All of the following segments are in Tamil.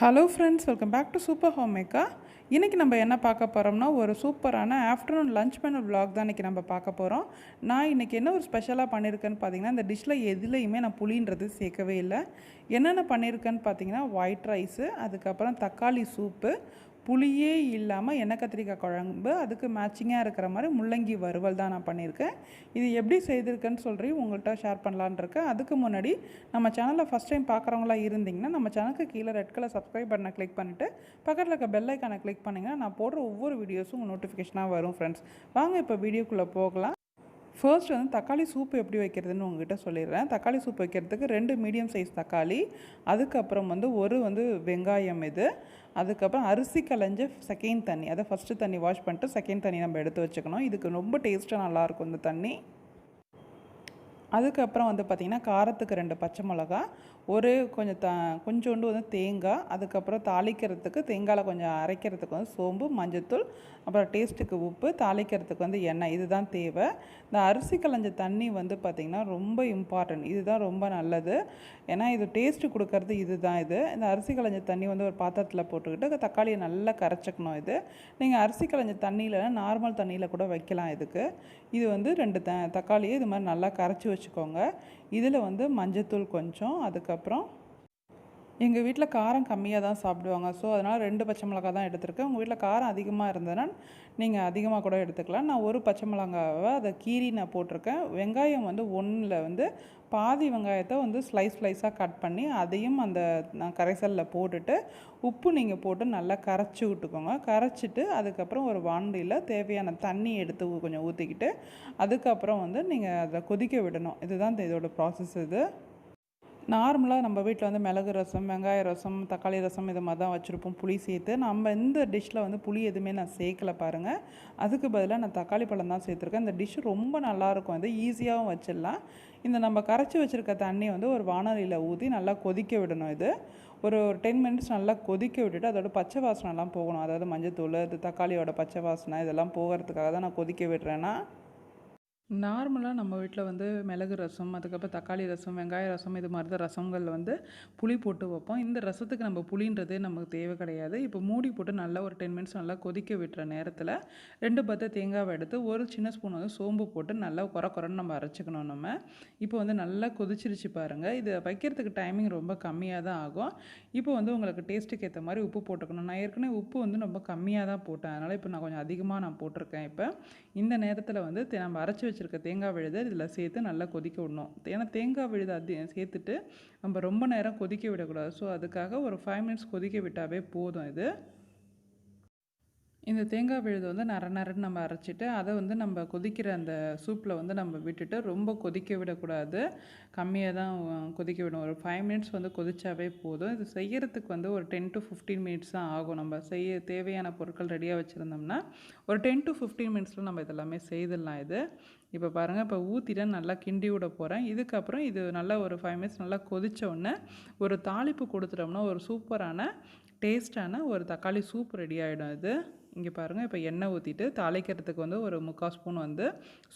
Hello friends, welcome back to super homemaker. இன்றைக்கி நம்ம என்ன பார்க்க போகிறோம்னா, ஒரு சூப்பரான ஆஃப்டர்நூன் லஞ்ச் மெனு விலாக் தான் இன்றைக்கி நம்ம பார்க்க போகிறோம். நான் இன்றைக்கி என்ன ஒரு ஸ்பெஷலாக பண்ணியிருக்கேன்னு பார்த்தீங்கன்னா, இந்த டிஷ்ஷில் எதுலேயுமே நான் புளின்றது சேர்க்கவே இல்லை. என்னென்ன பண்ணியிருக்கேன்னு பார்த்தீங்கன்னா, ஒயிட் ரைஸு, அதுக்கப்புறம் தக்காளி சூப்பு, புளியே இல்லாமல் எண்ணெய் கத்திரிக்காய் குழம்பு, அதுக்கு மேட்சிங்காக இருக்கிற மாதிரி முள்ளங்கி வறுவல் தான் நான் பண்ணியிருக்கேன். இது எப்படி செய்திருக்கேன்னு சொல்லி உங்கள்கிட்ட ஷேர் பண்ணலான்னு இருக்கேன். அதுக்கு முன்னாடி நம்ம சேனலில் ஃபஸ்ட் டைம் பார்க்குறவங்களா இருந்தீங்கன்னா, நம்ம சேனலுக்கு கீழே ரெட் கலர் சப்ஸ்கிரைப் பட்டனை கிளிக் பண்ணிவிட்டு பக்கத்தில் இருக்க பெல் ஐக்கானை கிளிக் பண்ணிங்கன்னா நான் போடுற ஒவ்வொரு வீடியோஸும் உங்கள் நோட்டிஃபிகேஷனாக வரும். ஃப்ரெண்ட்ஸ், வாங்க இப்போ வீடியோக்குள்ளே போகலாம். ஃபர்ஸ்ட் வந்து தக்காளி சூப்பு எப்படி வைக்கிறதுன்னு உங்ககிட்ட சொல்லிடுறேன். தக்காளி சூப் வைக்கிறதுக்கு 2 மீடியம் சைஸ் தக்காளி, அதுக்கப்புறம் வந்து ஒரு வெங்காயம் இது, அதுக்கப்புறம் அரிசி களைஞ்ச செகண்ட் தண்ணி, அதை ஃபஸ்ட்டு தண்ணி வாஷ் பண்ணிட்டு செகண்ட் தண்ணி நம்ம எடுத்து வச்சுக்கணும். இதுக்கு ரொம்ப டேஸ்ட்டாக நல்லாயிருக்கும் இந்த தண்ணி. அதுக்கப்புறம் வந்து பார்த்திங்கன்னா, காரத்துக்கு 2 பச்சை மிளகா, கொஞ்சோண்டு தேங்காய், அதுக்கப்புறம் தாளிக்கிறதுக்கு தேங்காயில் கொஞ்சம் அரைக்கிறதுக்கு சோம்பு, மஞ்சத்தூள், அப்புறம் டேஸ்ட்டுக்கு உப்பு, தாளிக்கிறதுக்கு எண்ணெய், இதுதான் தேவை. இந்த அரிசி களைஞ்ச தண்ணி பார்த்திங்கன்னா ரொம்ப இம்பார்ட்டன்ட், இதுதான் ரொம்ப நல்லது. ஏன்னா இது டேஸ்ட்டு கொடுக்கறது இதுதான். இந்த அரிசி களைஞ்ச தண்ணி ஒரு பாத்திரத்தில் போட்டுக்கிட்டு தக்காளியை நல்லா கரைச்சிக்கணும். நீங்கள் அரிசி களைஞ்ச தண்ணியில் நார்மல் தண்ணியில் கூட வைக்கலாம். இது 2 தக்காளியை இது மாதிரி நல்லா கரைச்சி வச்சுக்கோங்க. இதில் மஞ்சத்தூள் கொஞ்சம், அதுக்கப்புறம் எங்கள் வீட்டில் காரம் கம்மியாக தான் சாப்பிடுவாங்க. ஸோ அதனால் 2 பச்சை மிளகாய் தான் எடுத்திருக்கேன். உங்கள் வீட்டில் காரம் அதிகமாக இருந்ததுன்னா நீங்கள் அதிகமாக கூட எடுத்துக்கலாம். நான் ஒரு பச்சை மிளகாவை அதை கீறி நான் போட்டிருக்கேன். வெங்காயம் 1ல் பாதி வெங்காயத்தை ஸ்லைஸாக கட் பண்ணி அதையும் அந்த கரைசலில் போட்டுட்டு உப்பு நீங்கள் போட்டு நல்லா கரைச்சி விட்டுக்கோங்க. கரைச்சிட்டு அதுக்கப்புறம் ஒரு வாண்டியில் தேவையான தண்ணி எடுத்து கொஞ்சம் ஊற்றிக்கிட்டு அதுக்கப்புறம் நீங்கள் அதை கொதிக்க விடணும். இதுதான் இதோட ப்ராசஸ். நார்மலாக நம்ம வீட்டில் மிளகு ரசம், வெங்காய ரசம், தக்காளி ரசம் இது மாதிரி தான் வச்சுருப்போம் புளி சேர்த்து. நம்ம இந்த டிஷ்ஷில் புளி எதுவுமே நான் சேர்க்கலை பாருங்கள். அதுக்கு பதிலாக நான் தக்காளி பழம் தான் சேர்த்துருக்கேன். இந்த டிஷ்ஷு ரொம்ப நல்லாயிருக்கும். ஈஸியாகவும் வச்சிடலாம். நம்ம கரைச்சி வச்சுருக்க தண்ணி ஒரு வானலியில் ஊற்றி நல்லா கொதிக்க விடணும். ஒரு 10 மினிட்ஸ் நல்லா கொதிக்க விட்டுட்டு அதோட பச்சை வாசனைலாம் போகணும். அதாவது மஞ்சத்தூள், தக்காளியோட பச்சை வாசனை இதெல்லாம் போகிறதுக்காக தான் நான் கொதிக்க விடுறேன்னா. நார்மலாக நம்ம வீட்டில் மிளகு ரசம், அதுக்கப்புறம் தக்காளி ரசம், வெங்காய ரசம் இது மாதிரி தான் ரசங்கள் புளி போட்டு வைப்போம். இந்த ரசத்துக்கு நம்ம புளின்றதே நமக்கு தேவை கிடையாது. இப்போ மூடி போட்டு நல்லா ஒரு 10 மினிட்ஸ் நல்லா கொதிக்க விட்டுற நேரத்தில் 2 பத்தை தேங்காவை எடுத்து ஒரு சின்ன ஸ்பூன் சோம்பு போட்டு நல்லா குறன்னு நம்ம அரைச்சிக்கணும். நம்ம இப்போ நல்லா கொதிச்சிருச்சு பாருங்கள். இது வைக்கிறதுக்கு டைமிங் ரொம்ப கம்மியாக தான் ஆகும். இப்போ உங்களுக்கு டேஸ்ட்டுக்கு ஏற்ற மாதிரி உப்பு போட்டுக்கணும். நான் ஏற்கனவே உப்பு ரொம்ப கம்மியாக தான் போட்டேன். அதனால் இப்போ நான் கொஞ்சம் அதிகமாக நான் போட்டிருக்கேன். இப்போ இந்த நேரத்தில் நம்ம அரைச்சி வச்சுருக்க தேங்காய் விழுதை இதில் சேர்த்து நல்லா கொதிக்க விடணும். ஏன்னா தேங்காய் விழுதை சேர்த்துட்டு நம்ம ரொம்ப நேரம் கொதிக்க விடக்கூடாது. ஸோ அதுக்காக ஒரு 5 மினிட்ஸ் கொதிக்க விட்டாவே போதும். இந்த தேங்காய் விழுதை நரன்னு நம்ம அரைச்சிட்டு அதை நம்ம கொதிக்கிற அந்த சூப்பில் நம்ம விட்டுட்டு ரொம்ப கொதிக்க விடக்கூடாது. கம்மியாக தான் கொதிக்க விடணும். ஒரு 5 மினிட்ஸ் கொதிச்சாவே போதும். இது செய்கிறதுக்கு ஒரு 10 to 15 மினிட்ஸ் தான் ஆகும். நம்ம செய்ய தேவையான பொருட்கள் ரெடியாக வச்சுருந்தோம்னா ஒரு 10 to 15 மினிட்ஸில் நம்ம இதெல்லாமே செய்திடலாம். இப்போ பாருங்கள், இப்போ ஊற்றிட்டு நல்லா கிண்டி விட போகிறேன். இதுக்கப்புறம் இது நல்லா ஒரு 5 மினிட்ஸ் நல்லா கொதித்த உடனே ஒரு தாளிப்பு கொடுத்துட்டோம்னா ஒரு சூப்பரான டேஸ்டான ஒரு தக்காளி சூப் ரெடி ஆகிடும். இங்கே பாருங்கள், இப்போ எண்ணெய் ஊற்றிட்டு தாளிக்கிறதுக்கு ஒரு 3/4 ஸ்பூன்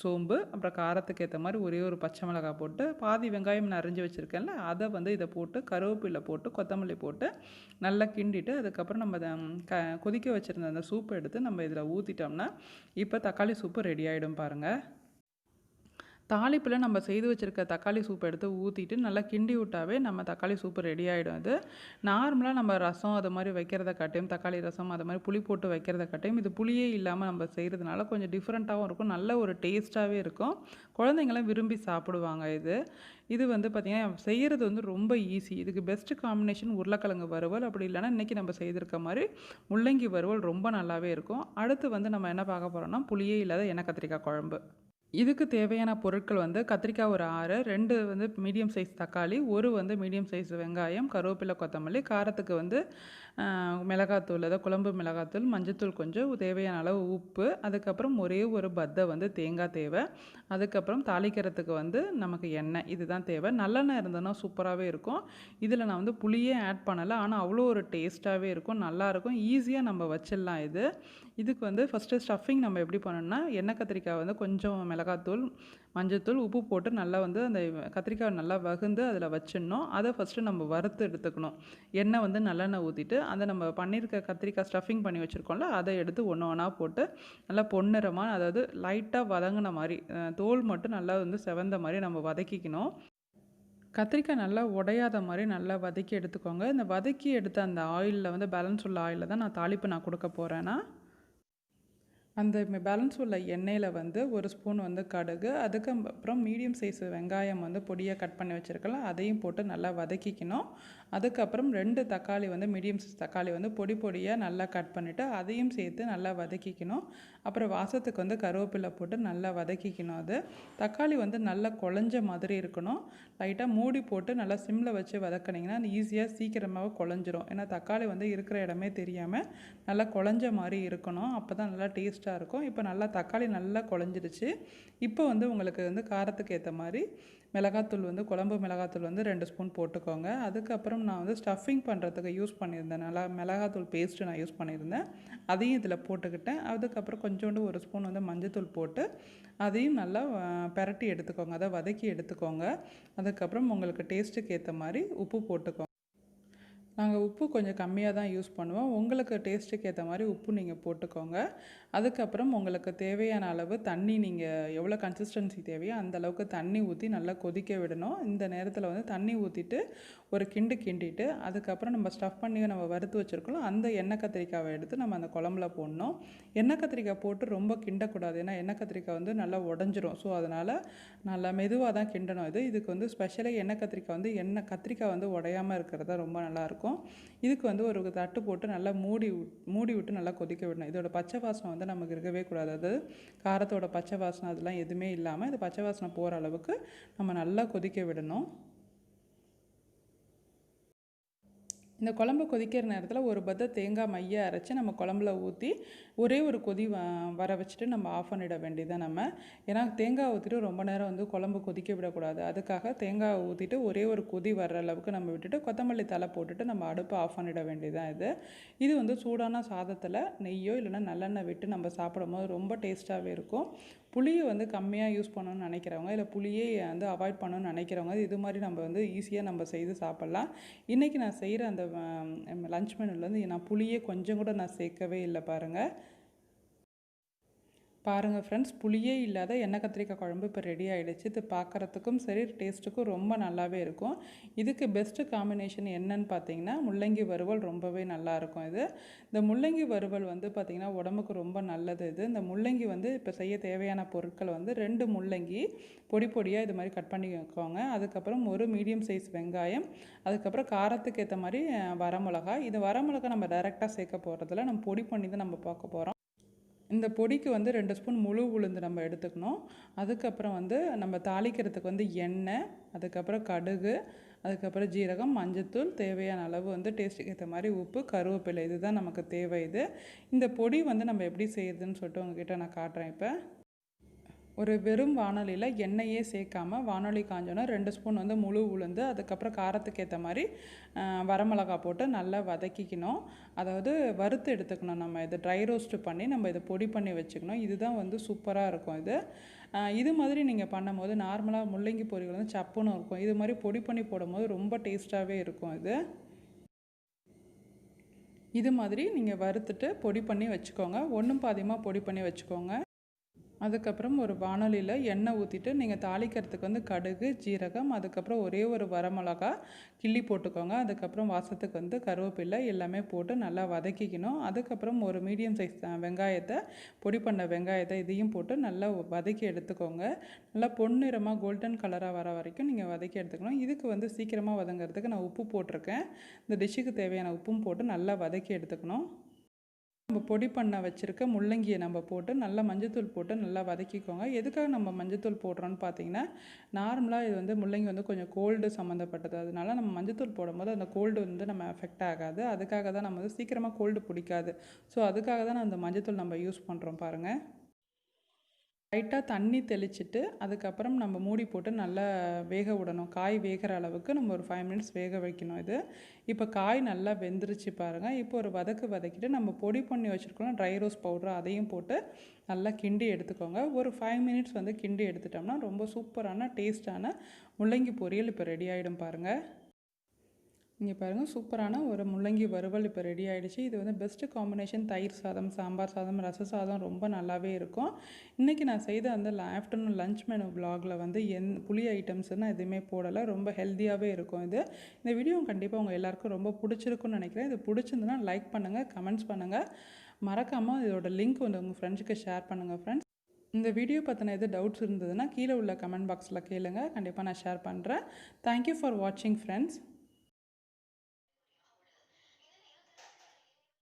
சோம்பு, அப்புறம் காரத்துக்கு ஏற்ற மாதிரி ஒரே ஒரு பச்சை மிளகாய் போட்டு பாதி வெங்காயம் நான் அரிஞ்சு வச்சுருக்கேன்ல அதை இதை போட்டு கருவேப்பிலை போட்டு கொத்தமல்லி போட்டு நல்லா கிண்டிட்டு அதுக்கப்புறம் நம்ம கொதிக்க வச்சுருந்த அந்த சூப்பை எடுத்து நம்ம இதில் ஊற்றிட்டோம்னா இப்போ தக்காளி சூப்பு ரெடி ஆகிடும் பாருங்கள். தாளிப்பில் நம்ம செய்து வச்சுருக்க தக்காளி சூப் எடுத்து ஊற்றிட்டு நல்லா கிண்டி விட்டாவே நம்ம தக்காளி சூப்பு ரெடி ஆகிடும். நார்மலாக நம்ம ரசம் அது மாதிரி வைக்கிறத காட்டியும், தக்காளி ரசம் அது மாதிரி புளி போட்டு வைக்கிறத காட்டியும் இது புளியே இல்லாமல் நம்ம செய்கிறதுனால கொஞ்சம் டிஃப்ரெண்ட்டாகவும் இருக்கும், நல்ல ஒரு டேஸ்ட்டாகவே இருக்கும். குழந்தைங்களாம் விரும்பி சாப்பிடுவாங்க. இது பார்த்திங்கன்னா செய்கிறது ரொம்ப ஈஸி. இதுக்கு பெஸ்ட்டு காம்பினேஷன் உருளைக்கிழங்கு வறுவல், அப்படி இல்லைனா இன்றைக்கி நம்ம செய்திருக்க மாதிரி முள்ளங்கி வறுவல் ரொம்ப நல்லாவே இருக்கும். அடுத்து நம்ம என்ன பார்க்க போகிறோம்னா புளியே இல்லாத எண்ணெய் கத்திரிக்காய் குழம்பு. இதுக்கு தேவையான பொருட்கள் கத்திரிக்காய் ஒரு 6, 2 மீடியம் சைஸ் தக்காளி, ஒரு மீடியம் சைஸ் வெங்காயம், கருவேப்பிலை, கொத்தமல்லி, காரத்துக்கு மிளகாத்தூள், அதாவது குழம்பு மிளகாத்தூள், மஞ்சத்தூள் கொஞ்சம், தேவையான அளவு உப்பு, அதுக்கப்புறம் ஒரே ஒரு பத்தை தேங்காய் தேவை, அதுக்கப்புறம் தாளிக்கிறதுக்கு நமக்கு எண்ணெய், இதுதான் தேவை. நல்லெண்ணெய் இருந்ததுன்னா சூப்பராகவே இருக்கும். இதில் நான் புளியே ஆட் பண்ணலை, ஆனால் அவ்வளோ ஒரு டேஸ்ட்டாகவே இருக்கும், நல்லாயிருக்கும், ஈஸியாக நம்ம வச்சிடலாம். இதுக்கு ஃபஸ்ட்டு ஸ்டஃபிங் நம்ம எப்படி பண்ணணும்னா எண்ணெய் கத்திரிக்காய் கொஞ்சம் மிளகாய் மிளகாத்தூள், மஞ்சத்தூள், உப்பு போட்டு நல்லா வந்து அந்த கத்திரிக்காய் நல்லா வகுந்து அதில் வச்சிடணும். அதை ஃபஸ்ட்டு நம்ம வறுத்து எடுத்துக்கணும். எண்ணெய் வந்து நல்லெண்ணெய் ஊற்றிட்டு அதை நம்ம பண்ணியிருக்க கத்திரிக்காய் ஸ்டஃபிங் பண்ணி வச்சுருக்கோம்ல, அதை எடுத்து ஒன்று ஒன்றா போட்டு நல்லா பொன்னிறமாக, அதாவது லைட்டாக வதங்கின மாதிரி, தோல் மட்டும் நல்லா வந்து செவந்த மாதிரி நம்ம வதக்கிக்கணும். கத்திரிக்காய் நல்லா உடையாத மாதிரி நல்லா வதக்கி எடுத்துக்கோங்க. இந்த வதக்கி எடுத்த அந்த ஆயிலில் வந்து பேலன்ஸ் உள்ள ஆயிலில் தான் நான் தாளிப்பு கொடுக்க போகிறேன்னா, அந்த பேலன்ஸ் உள்ள எண்ணெயில் வந்து ஒரு ஸ்பூன் வந்து கடுகு, அதுக்கப்புறம் மீடியம் சைஸ் வெங்காயம் வந்து பொடியாக கட் பண்ணி வச்சுருக்கலாம், அதையும் போட்டு நல்லா வதக்கிக்கணும். அதுக்கப்புறம் 2 தக்காளி வந்து மீடியம் சைஸ் தக்காளி வந்து பொடி பொடியாக நல்லா கட் பண்ணிவிட்டு அதையும் சேர்த்து நல்லா வதக்கிக்கணும். அப்புறம் வாசத்துக்கு வந்து கருவேப்பிலை போட்டு நல்லா வதக்கிக்கணும். அது தக்காளி வந்து நல்லா குழஞ்ச மாதிரி இருக்கணும். லைட்டாக மூடி போட்டு நல்லா சிம்மில் வச்சு வதக்கினீங்கன்னா அது ஈஸியாக சீக்கிரமாக குழஞ்சிரும். ஏன்னா தக்காளி வந்து இருக்கிற இடமே தெரியாமல் நல்லா குழஞ்ச மாதிரி இருக்கணும். அப்போ தான் நல்லா டேஸ்ட்டாக இருக்கும். இப்போ நல்லா தக்காளி நல்லா குழஞ்சிருச்சு. இப்போ வந்து உங்களுக்கு வந்து காரத்துக்கு ஏற்ற மாதிரி மிளகாத்தூள் வந்து குழம்பு மிளகாத்தூள் வந்து 2 ஸ்பூன் போட்டுக்கோங்க. அதுக்கப்புறம் நான் வந்து ஸ்டஃபிங் பண்ணுறதுக்கு யூஸ் பண்ணியிருந்தேன். நல்லா மிளகாத்தூள் பேஸ்ட்டு நான் யூஸ் பண்ணியிருந்தேன். அதையும் இதில் போட்டுக்கிட்டேன். அதுக்கப்புறம் கொஞ்சோண்டு 1 ஸ்பூன் வந்து மஞ்சத்தூள் போட்டு அதையும் நல்லா பெரட்டி எடுத்துக்கோங்க. அதை வதக்கி எடுத்துக்கோங்க. அதுக்கப்புறம் உங்களுக்கு டேஸ்ட்டுக்கு ஏற்ற மாதிரி உப்பு போட்டுக்கோங்க. நாங்கள் உப்பு கொஞ்சம் கம்மியாக தான் யூஸ் பண்ணுவோம். உங்களுக்கு டேஸ்ட்டுக்கு ஏற்ற மாதிரி உப்பு நீங்கள் போட்டுக்கோங்க. அதுக்கப்புறம் உங்களுக்கு தேவையான அளவு தண்ணி, நீங்கள் எவ்வளோ கன்சிஸ்டன்சி தேவையோ அந்த அளவுக்கு தண்ணி ஊற்றி நல்லா கொதிக்க விடணும். இந்த நேரத்தில் வந்து தண்ணி ஊற்றிட்டு ஒரு கிண்டிட்டு அதுக்கப்புறம் நம்ம ஸ்டஃப் பண்ணி நம்ம வறுத்து வச்சுருக்கோம் அந்த எண்ணெய் கத்திரிக்காவை எடுத்து நம்ம அந்த குழம்புல போடணும். எண்ணெய் கத்திரிக்காய் போட்டு ரொம்ப கிண்டக்கூடாது. ஏன்னா எண்ணெய் கத்திரிக்காய் வந்து நல்லா உடஞ்சிரும். ஸோ அதனால் நல்லா மெதுவாக தான் கிண்டணும். இதுக்கு வந்து ஸ்பெஷலாக எண்ணெய் கத்திரிக்காய் வந்து கத்திரிக்காய் வந்து உடையாமல் இருக்கிறது தான் ரொம்ப நல்லாயிருக்கும். இதுக்கு வந்து ஒரு தட்டு போட்டு நல்லா மூடி விட்டு நல்லா கொதிக்க விடணும். இதோட பச்சை வாசனை வந்து நமக்கு இருக்கவே கூடாது. அது காரத்தோட பச்சை வாசனை அதெல்லாம் எதுவுமே இல்லாமல் இது பச்சை வாசனை போகிற அளவுக்கு நம்ம நல்லா கொதிக்க விடணும். இந்த குழம்பு கொதிக்கிற நேரத்தில் ஒரு பத்த தேங்காய் மைய அரைச்சி நம்ம குழம்புல ஊற்றி ஒரே ஒரு கொதி வர வச்சுட்டு நம்ம ஆஃப் பண்ணிட வேண்டியதான் நம்ம. ஏன்னா தேங்காய் ஊற்றிட்டு ரொம்ப நேரம் வந்து குழம்பு கொதிக்க விடக்கூடாது. அதுக்காக தேங்காய் ஊற்றிட்டு ஒரே ஒரு கொதி வர்ற அளவுக்கு நம்ம விட்டுட்டு கொத்தமல்லி தழை போட்டுட்டு நம்ம அடுப்பை ஆஃப் பண்ணிட வேண்டியதான் இது வந்து சூடான சாதத்தில் நெய்யோ இல்லைன்னா நல்லெண்ணெய் விட்டு நம்ம சாப்பிடும் போது ரொம்ப டேஸ்ட்டாகவே இருக்கும். புளியை வந்து கம்மியாக யூஸ் பண்ணணும்னு நினைக்கிறவங்க, இல்லை புளியே வந்து அவாய்ட் பண்ணணும்னு நினைக்கிறவங்க இது மாதிரி நம்ம வந்து ஈஸியாக நம்ம செய்து சாப்பிட்லாம். இன்றைக்கி நான் செய்கிற அந்த லன்ச் மெனுலேருந்து நான் புளியே கொஞ்சம் கூட நான் சேர்க்கவே இல்லை பாருங்கள். பாருங்கள் ஃப்ரெண்ட்ஸ், புளியே இல்லாத எண்ணெய் கத்திரிக்காய் குழம்பு இப்போ ரெடி ஆகிடுச்சு. இது பார்க்குறதுக்கும் சரி டேஸ்ட்டுக்கும் ரொம்ப நல்லாவே இருக்கும். இதுக்கு பெஸ்ட்டு காம்பினேஷன் என்னன்னு பார்த்தீங்கன்னா முள்ளங்கி வறுவல் ரொம்பவே நல்லாயிருக்கும். இந்த முள்ளங்கி வறுவல் வந்து பார்த்திங்கன்னா உடம்புக்கு ரொம்ப நல்லது. இந்த முள்ளங்கி வந்து இப்போ செய்ய தேவையான பொருட்கள் வந்து 2 முள்ளங்கி பொடி பொடியாக இது மாதிரி கட் பண்ணி வைக்கோங்க. அதுக்கப்புறம் ஒரு மீடியம் சைஸ் வெங்காயம், அதுக்கப்புறம் காரத்துக்கு ஏற்ற மாதிரி வரமிளகா. இது வரமிளகா நம்ம டைரெக்டாக சேர்க்க போகிறதில்ல, நம்ம பொடி பண்ணி தான் நம்ம பார்க்க போகிறோம். இந்த பொடிக்கு வந்து 2 ஸ்பூன் முழு உளுந்து நம்ம எடுத்துக்கணும். அதுக்கப்புறம் வந்து நம்ம தாளிக்கிறதுக்கு வந்து எண்ணெய், அதுக்கப்புறம் கடுகு, அதுக்கப்புறம் ஜீரகம், மஞ்சத்தூள், தேவையான அளவு வந்து டேஸ்ட்டுக்கு ஏற்ற மாதிரி உப்பு, கருவேப்பிலை, இதுதான் நமக்கு தேவை. இந்த பொடி வந்து நம்ம எப்படி செய்யுதுன்னு சொல்லிட்டு உங்ககிட்ட நான் காட்டுறேன். இப்போ ஒரு வெறும் வானொலியில் எண்ணெயே சேர்க்காமல் வானொலி காஞ்சோன்னா 2 ஸ்பூன் வந்து முழு உளுந்து, அதுக்கப்புறம் காரத்துக்கு ஏற்ற மாதிரி வரமிளகா போட்டு நல்லா வதக்கிக்கணும். அதாவது வறுத்து எடுத்துக்கணும். நம்ம இதை ட்ரை ரோஸ்ட்டு பண்ணி நம்ம இதை பொடி பண்ணி வச்சுக்கணும். இதுதான் வந்து சூப்பராக இருக்கும். இது மாதிரி நீங்கள் பண்ணும்போது நார்மலாக முள்ளங்கி பொரியல் வந்து சப்புன்னு இருக்கும். இது மாதிரி பொடி பண்ணி போடும்போது ரொம்ப டேஸ்ட்டாகவே இருக்கும். இது மாதிரி நீங்கள் வறுத்துட்டு பொடி பண்ணி வச்சுக்கோங்க. ஒன்றும் பாதியமாக பொடி பண்ணி வச்சுக்கோங்க. அதுக்கப்புறம் ஒரு வானொலியில் எண்ணெய் ஊற்றிட்டு நீங்கள் தாளிக்கிறதுக்கு வந்து கடுகு, ஜீரகம், அதுக்கப்புறம் ஒரே ஒரு வரமிளகா கிள்ளி போட்டுக்கோங்க. அதுக்கப்புறம் வாசத்துக்கு வந்து கருவேப்பிலை எல்லாமே போட்டு நல்லா வதக்கிக்கணும். அதுக்கப்புறம் ஒரு மீடியம் சைஸ் வெங்காயத்தை, பொடி பண்ண வெங்காயத்தை இதையும் போட்டு நல்லா வதக்கி எடுத்துக்கோங்க. நல்லா பொன்னிறமாக கோல்டன் கலராக வர வரைக்கும் நீங்கள் வதக்கி எடுத்துக்கணும். இதுக்கு வந்து சீக்கிரமாக வதங்கிறதுக்கு நான் உப்பு போட்டிருக்கேன். இந்த டிஷ்ஷுக்கு தேவையான உப்பும் போட்டு நல்லா வதக்கி எடுத்துக்கணும். நம்ம பொடி பண்ண வச்சுருக்க முள்ளங்கியை நம்ம போட்டு நல்லா மஞ்சத்தூள் போட்டு நல்லா வதக்கிக்கோங்க. எதுக்காக நம்ம மஞ்சத்தூள் போடுறோன்னு பார்த்தீங்கன்னா, நார்மலாக இது வந்து முள்ளங்கி வந்து கொஞ்சம் கோல்டு சம்மந்தப்பட்டது. அதனால நம்ம மஞ்சத்தூள் போடும்போது அந்த கோல்டு வந்து நம்ம எஃபெக்ட் ஆகாது. அதுக்காக தான் நம்ம வந்து சீக்கிரமாக கோல்டு பிடிக்காது. ஸோ அதுக்காக தான் அந்த மஞ்சத்தூள் நம்ம யூஸ் பண்ணுறோம் பாருங்கள். லைட்டாக தண்ணி தெளிச்சிட்டு அதுக்கப்புறம் நம்ம மூடி போட்டு நல்லா வேக விடணும். காய் வேகிற அளவுக்கு நம்ம ஒரு 5 மினிட்ஸ் வேக வைக்கணும் இது. இப்போ காய் நல்லா வெந்துருச்சு பாருங்கள். இப்போ ஒரு வதக்கிட்டு நம்ம பொடி பண்ணி வச்சுருக்கோம் ட்ரை ரோஸ் பவுடர், அதையும் போட்டு நல்லா கிண்டி எடுத்துக்கோங்க. ஒரு 5 மினிட்ஸ் வந்து கிண்டி எடுத்துட்டோம்னா ரொம்ப சூப்பரான டேஸ்ட்டான முள்ளங்கி பொரியல் இப்போ ரெடி ஆகிடும் பாருங்கள். இங்கே பாருங்கள், சூப்பரான ஒரு முள்ளங்கி வறுவல் இப்போ ரெடி ஆகிடுச்சு. இது வந்து பெஸ்ட்டு காம்பினேஷன் தயிர் சாதம், சாம்பார் சாதம், ரச சாதம் ரொம்ப நல்லாவே இருக்கும். இன்றைக்கி நான் செய்த அந்த ஆஃப்டர்நூன் லஞ்ச் மெனு விலாகில் வந்து புளி ஐட்டம்ஸ்னால் எதுவுமே போடலை. ரொம்ப ஹெல்த்தியாகவே இருக்கும் இது. இந்த வீடியோ கண்டிப்பாக உங்கள் எல்லாருக்கும் ரொம்ப பிடிச்சிருக்குன்னு நினைக்கிறேன். இது பிடிச்சிருந்துன்னா லைக் பண்ணுங்கள், கமெண்ட்ஸ் பண்ணுங்கள். மறக்காமல் இதோட லிங்க் வந்து உங்கள் ஃப்ரெண்ட்ஸுக்கு ஷேர் பண்ணுங்கள் ஃப்ரெண்ட்ஸ். இந்த வீடியோ பற்றின எது டவுட்ஸ் இருந்ததுன்னா கீழே உள்ள கமெண்ட் பாக்ஸில் கேளுங்க. கண்டிப்பாக நான் ஷேர் பண்ணுறேன். தேங்க்யூ ஃபார் வாட்சிங் ஃப்ரெண்ட்ஸ்.